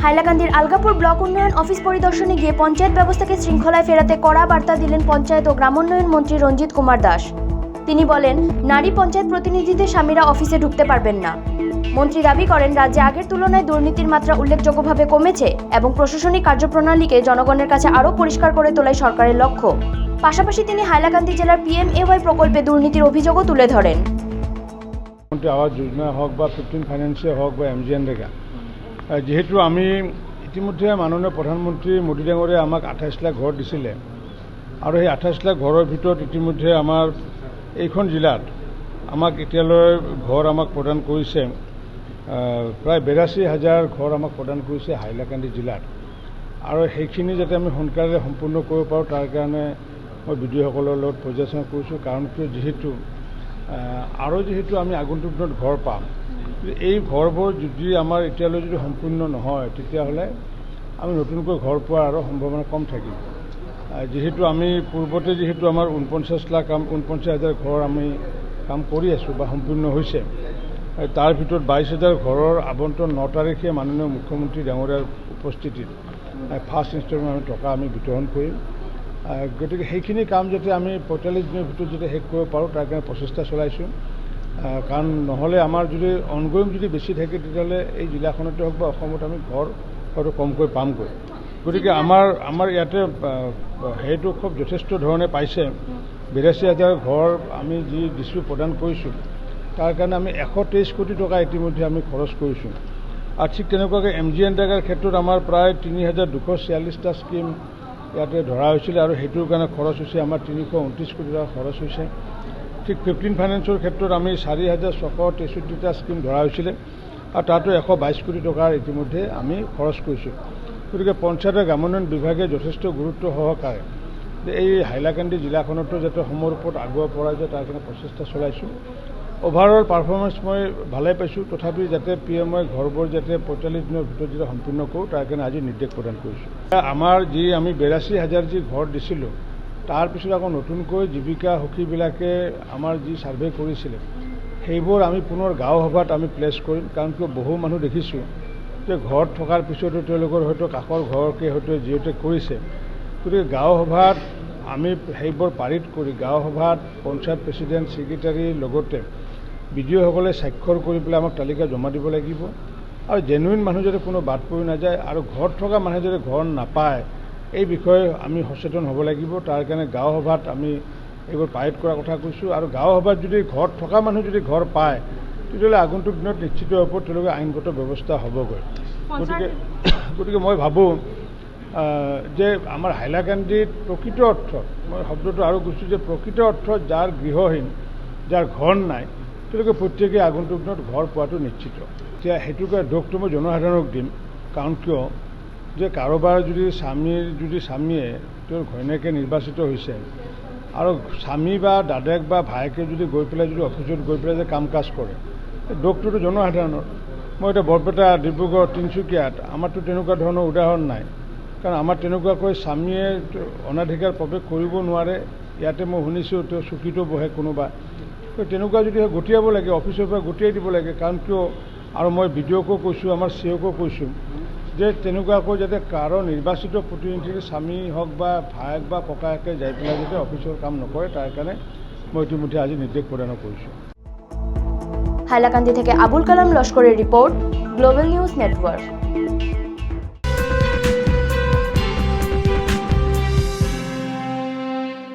হাইলাকান্দির Algapur block উন্নয়ন office পরিদর্শনে গিয়ে পঞ্চায়েত ব্যবস্থাকে শৃঙ্খলায় ফেরাতে কড়া বার্তা দিলেন পঞ্চায়েত ও গ্রামোন্নয়ন মন্ত্রী রঞ্জিত কুমার দাস। তিনি বলেন, নারী পঞ্চায়েত প্রতিনিধিদের স্বামীরা অফিসে ঢুকতে পারবেন না। মন্ত্রী দাবি করেন, রাজ্যে আগের তুলনায় দুর্নীতির মাত্রা উল্লেখযোগ্যভাবে কমেছে এবং প্রশাসনিক কার্যপ্রণালীকে জনগণের কাছে আরও পরিষ্কার করে তোলাই সরকারের লক্ষ্য। পাশাপাশি তিনি হাইলাকান্দি জেলার PMAY প্রকল্পে দুর্নীতির অভিযোগও তুলে ধরেন। আবাস যোজনা হোক বা 15 ফাইন্যান্সে হোক বা MGNREGA, যেহেতু আমি ইতিমধ্যে মাননীয় প্ৰধানমন্ত্ৰী মোদী ডাঙৰীয়ে আমাক 28 লাখ ঘৰ দিছিলে আৰু সেই 28 লাখ ঘৰৰ ভিতৰত ইতিমধ্যে আমাৰ এইখন জিলাত আমাক এতিয়ালৈ ঘৰ আমাক প্ৰদান কৰিছে প্ৰায় 82,000 ঘৰ আমাক প্ৰদান কৰিছে হাইলাকান্দি জিলাত। আৰু সেইখিনি যাতে আমি সোনকালে সম্পূৰ্ণ কৰিব পাৰোঁ তাৰ কাৰণে মই বিডিঅ'সকলৰ লগত পৰ্যালোচনা কৰিছোঁ। কাৰণ কিয়, যিহেতু আমি আগন্তুক দিনত ঘৰ পাম, এই ঘৰবোৰ যদি আমাৰ এতিয়ালৈ যদি সম্পূৰ্ণ নহয় তেতিয়াহ'লে আমি নতুনকৈ ঘৰ পোৱাৰ আৰু সম্ভাৱনা কম থাকিব। যিহেতু আমি পূৰ্বতে আমাৰ 49,000 ঘৰ আমি কাম কৰি আছোঁ বা সম্পূৰ্ণ হৈছে, তাৰ ভিতৰত 22,000 ঘৰৰ আবণ্টন 9 তাৰিখে মাননীয় মুখ্যমন্ত্ৰী ডাঙৰীয়াৰ উপস্থিতিত ফাৰ্ষ্ট ইনষ্টলমেণ্ট আমি টকা আমি বিতৰণ কৰিম। গতিকে সেইখিনি কাম যাতে আমি 45 দিনৰ ভিতৰত যাতে শেষ কৰিব পাৰোঁ তাৰ কাৰণে প্ৰচেষ্টা চলাইছোঁ। কাৰণ নহ'লে আমাৰ যদি অনগয়িং যদি বেছি থাকে তেতিয়াহ'লে এই জিলাখনতে হওক বা অসমত আমি ঘৰ হয়তো কমকৈ পামগৈ। গতিকে আমাৰ ইয়াতে সেইটো খুব যথেষ্ট ধৰণে পাইছে। 82,000 ঘৰ আমি যি দিছোঁ প্ৰদান কৰিছোঁ, তাৰ কাৰণে আমি 123 কোটি টকা ইতিমধ্যে আমি খৰচ কৰিছোঁ। আৰু ঠিক তেনেকুৱাকৈ MGNREGAৰ ক্ষেত্ৰত আমাৰ প্ৰায় 3,246টা স্কিম ইয়াতে ধৰা হৈছিলে আৰু সেইটোৰ কাৰণে খৰচ হৈছে আমাৰ 329 কোটি টকা খৰচ হৈছে। ঠিক 15 ফাইনেন্সৰ ক্ষেত্ৰত আমি 4,663টা স্কিম ধৰা হৈছিলে আৰু তাতো 122 কোটি টকাৰ ইতিমধ্যে আমি খৰচ কৰিছোঁ। গতিকে পঞ্চায়ত আৰু গ্ৰামোন্নয়ন বিভাগে যথেষ্ট গুৰুত্ব সহকাৰে এই হাইলাকান্দি জিলাখনতো যাতে সময়ৰ ওপৰত আগুৱাব পৰা যায় তাৰ কাৰণে প্ৰচেষ্টা চলাইছোঁ। অভাৰঅল পাৰফৰ্মেঞ্চ মই ভালে পাইছোঁ। তথাপি যাতে PMAY ঘৰবোৰ যাতে 45 দিনৰ ভিতৰত যাতে সম্পূৰ্ণ কৰোঁ তাৰ কাৰণে আজি নিৰ্দেশ প্ৰদান কৰিছোঁ। আমাৰ আমি 82,000 যি ঘৰ দিছিলোঁ, তাৰপিছত আকৌ নতুনকৈ জীৱিকা সখীবিলাকে আমাৰ যি ছাৰ্ভে কৰিছিলে সেইবোৰ আমি পুনৰ গাঁও সভাত আমি প্লেচ কৰিম। কাৰণ কিয়, বহু মানুহ দেখিছোঁ যে ঘৰত থকাৰ পিছতো তেওঁলোকৰ হয়তো কাষৰ ঘৰকে হয়তো যিহেতু কৰিছে। গতিকে গাঁও সভাত আমি সেইবোৰ পাৰিত কৰি গাঁও সভাত পঞ্চায়ত প্ৰেচিডেণ্ট, ছেক্ৰেটাৰীৰ লগতে বিডিঅ'সকলে স্বাক্ষৰ কৰি পেলাই আমাক তালিকা জমা দিব লাগিব। আৰু জেনুইন মানুহ যাতে কোনো বাদ পৰি নাযায় আৰু ঘৰত থকা মানুহে যাতে ঘৰ নাপায় এই বিষয়ে আমি সচেতন হ'ব লাগিব। তাৰ কাৰণে গাঁও সভাত আমি এইবোৰ পাৰিত কৰাৰ কথা কৈছোঁ। আৰু গাঁও সভাত যদি ঘৰত থকা মানুহ যদি ঘৰ পায় তেতিয়াহ'লে আগন্তুক দিনত নিশ্চিতভাৱে তেওঁলোকে আইনগত ব্যৱস্থা হ'বগৈ। গতিকে মই ভাবোঁ যে আমাৰ হাইলাকান্দিত প্ৰকৃত অৰ্থত, মই শব্দটো আৰু কৈছোঁ যে প্ৰকৃত অৰ্থত যাৰ গৃহহীন, যাৰ ঘৰ নাই, তেওঁলোকে প্ৰত্যেকেই আগন্তুক দিনত ঘৰ পোৱাটো নিশ্চিত। এতিয়া সেইটোকে দোষটো মই জনসাধাৰণক দিম। কাৰণ কিয়, যে কাৰোবাৰ যদি স্বামীয়ে তেওঁৰ ঘৈণীয়েকে নিৰ্বাচিত হৈছে আৰু স্বামী বা দাদাক বা ভায়েকে যদি গৈ পেলাই যদি অফিচত গৈ পেলাই যে কাম কাজ কৰে, দোষটোতো জনসাধাৰণৰ। মই এতিয়া বৰপেটা, ডিব্ৰুগড়, তিনিচুকীয়াত আমাৰতো তেনেকুৱা ধৰণৰ উদাহৰণ নাই। কাৰণ আমাৰ তেনেকুৱাকৈ স্বামীয়ে অনাধিকাৰ প্ৰৱেশ কৰিব নোৱাৰে। ইয়াতে মই শুনিছোঁ তেওঁ চকীতো বহে কোনোবা। তেনেকুৱা যদি গঠিয়াব লাগে, অফিচৰ পৰা গঠিয়াই দিব লাগে। কাৰণ কিয়, আৰু মই বিডিঅ'কো কৈছোঁ, আমাৰ COকো কৈছোঁ যে তেনেকুৱাকৈ যাতে কাৰো নিৰ্বাচিত প্ৰতিনিধিৰ স্বামী হওক বা ভায়েক বা ককায়েকে যাই পেলাই যাতে অফিচৰ কাম নকৰে তাৰ কাৰণে মই ইতিমধ্যে আজি নিৰ্দেশ প্ৰদান কৰিছোঁ। হাইলাকান্দি থেকে আবুল কালাম লস্কৰেৰ ৰিপোৰ্ট, গ্লোবাল নিউজ নেটওয়াৰ্ক।